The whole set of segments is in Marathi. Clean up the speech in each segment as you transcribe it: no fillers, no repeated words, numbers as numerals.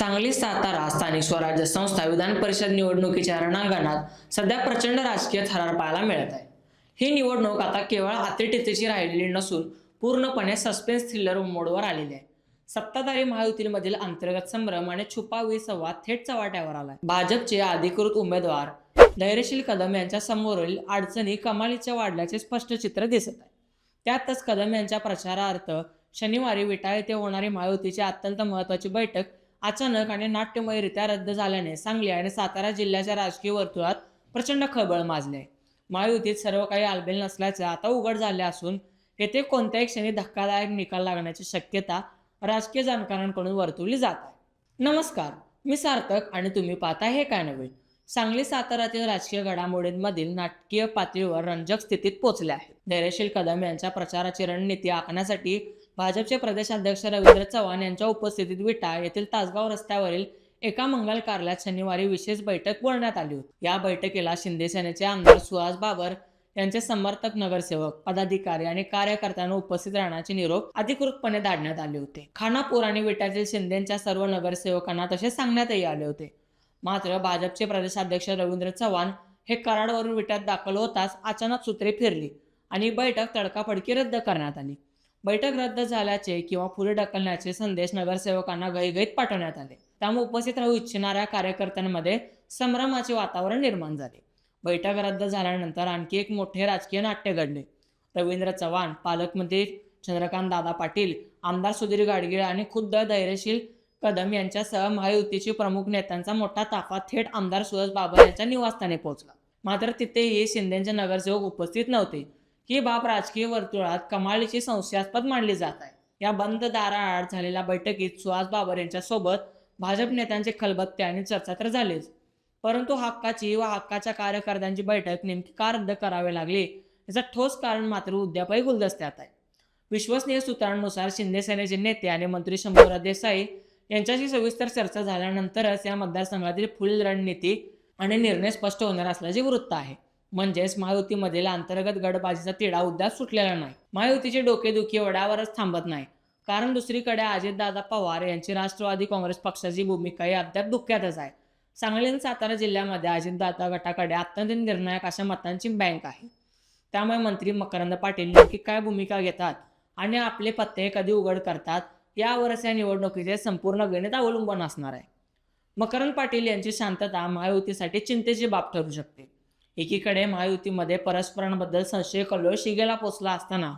सांगली सातारा स्थानिक स्वराज्य संस्था विधान परिषद निवडणुकीच्या रणांगणात सध्या प्रचंड राजकीय थरार पाहायला मिळत आहे। ही निवडणूक आता केवळ अतिटेतीची राहिलेली नसून पूर्णपणे सस्पेन्स थ्रिलर मोडवर आलेली आहे। सत्ताधारी महायुतीमधील अंतर्गत संभ्रम आणि छुपा संवाद थेट चव्हाट्यावर आलाय। भाजपचे अधिकृत उमेदवार धैर्यशील कदम यांच्या समोरील अडचणी कमालीच्या वाढल्याचे स्पष्ट चित्र दिसत आहे। त्यातच कदम यांच्या प्रचारार्थ शनिवारी विटाळ येथे होणारी महायुतीची अत्यंत महत्त्वाची बैठक अचानक आणि नाट्यमयरित्या रद्द झाल्याने सांगली आणि सातारा जिल्ह्याच्या राजकीय वर्तुळात प्रचंड खळबळ माजली आहे। महायुतीत सर्व काही आलबेल नसल्याचे आता उघड झाले असून येथे कोणत्याही क्षणी धक्कादायक निकाल लागण्याची शक्यता राजकीय जाणकारांकडून वर्तवली जात आहे। नमस्कार, मी सार्थक आणि तुम्ही पाहता हे काय नवीन। सांगली सातारातील राजकीय घडामोडींमधील नाटकीय पातळीवर रंजक स्थितीत पोहोचले आहे। धैर्यशील कदम यांच्या प्रचाराची रणनीती आखण्यासाठी भाजपचे प्रदेशाध्यक्ष रवींद्र चव्हाण यांच्या उपस्थितीत विटाळ येथील तासगाव रस्त्यावरील एका मंगल कार्यालयात शनिवारी विशेष बैठक बोलवण्यात आली होती। या बैठकीला शिंदे सेनेचे आमदार सुहास बाबर यांचे समर्थक, नगरसेवक, पदाधिकारी आणि कार्यकर्त्यांना उपस्थित राहण्याचे निरोप अधिकृतपणे धाडण्यात आले होते। खानापूर आणि विट्यातील शिंदेच्या सर्व नगरसेवकांना तसे सांगण्यातही आले होते। मात्र भाजपचे प्रदेशाध्यक्ष रवींद्र चव्हाण हे कराडवरून विट्यात दाखल होताच अचानक सूत्रे फिरली आणि बैठक तडकाफडकी रद्द करण्यात आली। बैठक रद्द झाल्याचे किंवा पुढे ढकलण्याचे संदेश नगरसेवकांना घाईघाईत पाठवण्यात आले। त्यामुळे उपस्थित राहू इच्छिणाऱ्या कार्यकर्त्यांमध्ये संभ्रमाचे वातावरण निर्माण झाले। बैठक रद्द झाल्यानंतर आणखी एक मोठे राजकीय नाट्य घडले। रवींद्र चव्हाण, पालकमंत्री चंद्रकांत दादा पाटील, आमदार सुधीर गाडगीळ आणि खुद्द धैर्यशील कदम यांच्यासह महायुतीचे प्रमुख नेत्यांचा मोठा ताफा थेट आमदार सुहास बाबर यांच्या निवासस्थानी पोहोचला। मात्र तिथेही शिंदेचे नगरसेवक उपस्थित नव्हते। ही बाब राजकीय वर्तुळात कमालीची संशयास्पद मानली जात आहे। या बंद दाराआड झालेल्या बैठकीत सुहास बाबर यांच्यासोबत भाजप नेत्यांचे खलबत्ते आणि चर्चा तर झालीच, परंतु हक्काची व हक्काच्या कार्यकर्त्यांची बैठक नेमकी का रद्द करावी लागली याचं ठोस कारण मात्र उद्यापही गुलदस्त्यात आहे। विश्वसनीय सूत्रांनुसार शिंदे सेनेचे नेते आणि मंत्री शंभूराज देसाई यांच्याशी सविस्तर चर्चा झाल्यानंतरच या मतदारसंघातील पुढील रणनीती आणि निर्णय स्पष्ट होणार असल्याचे वृत्त आहे। म्हणजेच महायुतीमधील अंतर्गत गटबाजीचा तिढा उद्याप सुटलेला नाही। महायुतीची डोकेदुखी एवढ्यावरच थांबत नाही, कारण दुसरीकडे अजितदादा पवार यांची राष्ट्रवादी काँग्रेस पक्षाची भूमिकाही अद्याप धोक्यातच आहे। सांगली आणि सातारा जिल्ह्यामध्ये अजितदादा गटाकडे अत्यंत निर्णायक अशा मतांची बँक आहे। त्यामुळे मंत्री मकरंद पाटील नेमकी काय भूमिका घेतात आणि आपले पत्ते कधी उघड करतात यावरच या निवडणुकीचे संपूर्ण गणित अवलंबून असणार आहे। मकरंद पाटील यांची शांतता महायुतीसाठी चिंतेची बाब ठरू शकते। एकीकडे महायुतीमध्ये परस्परांबद्दल संशय कल्लोळ शिगेला पोचला असताना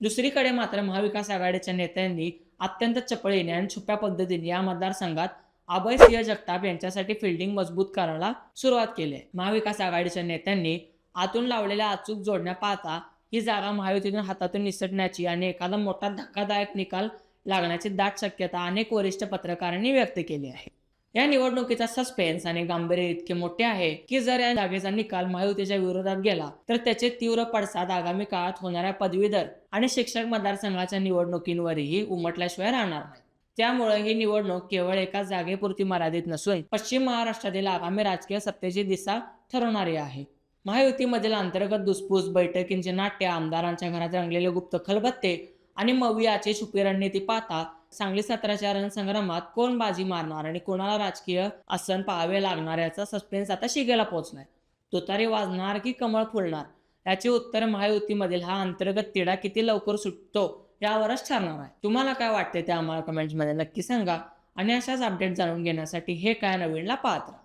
दुसरीकडे मात्र महाविकास आघाडीच्या नेत्यांनी अत्यंत चपळीने आणि छुप्या पद्धतीने या मतदारसंघात अभयसिंह जगताप यांच्यासाठी फिल्डिंग मजबूत करायला सुरुवात केली आहे। महाविकास आघाडीच्या नेत्यांनी आतून लावलेल्या अचूक जोडण्या पाहता ही जागा महायुतीतून हातातून निसटण्याची आणि एखादा मोठा धक्कादायक निकाल लागण्याची दाट शक्यता अनेक वरिष्ठ पत्रकारांनी व्यक्त केली आहे। या निवडणुकीचा सस्पेन्स आणि गांभीर्य इतके मोठे आहे की जर या जागेचा निकाल महायुतीच्या विरोधात गेला तर त्याचे तीव्र पडसाद आगामी काळात होणाऱ्या पदवीधर आणि शिक्षक मतदारसंघाच्या निवडणुकींवरही उमटल्याशिवाय राहणार नाही। त्यामुळे ही निवडणूक केवळ एका जागेपुरती मर्यादित नसून पश्चिम महाराष्ट्रातील आगामी राजकीय सत्तेची दिशा ठरवणारी आहे। महायुतीमधील अंतर्गत धुसफूस, बैठकींचे नाट्य, आमदारांच्या घरात रंगलेले गुप्त खलबत्ते आणि मवियाची छुपी रणनीती पाहता सांगली साताराच्या रणसंग्रामात कोण बाजी मारणार आणि कोणाला राजकीय आसन पाहावे लागणार याचा सस्पेन्स आता शिगेला पोहोचलाय। तुतारी वाजणार की कमळ फुलणार याचे उत्तर महायुतीमधील हा अंतर्गत तिढा किती लवकर सुटतो यावरच ठरणार आहे। तुम्हाला काय वाटते ते आम्हाला कमेंट्समध्ये नक्की सांगा आणि अशाच अपडेट जाणून घेण्यासाठी हे काय नवीनला पाहत राहा।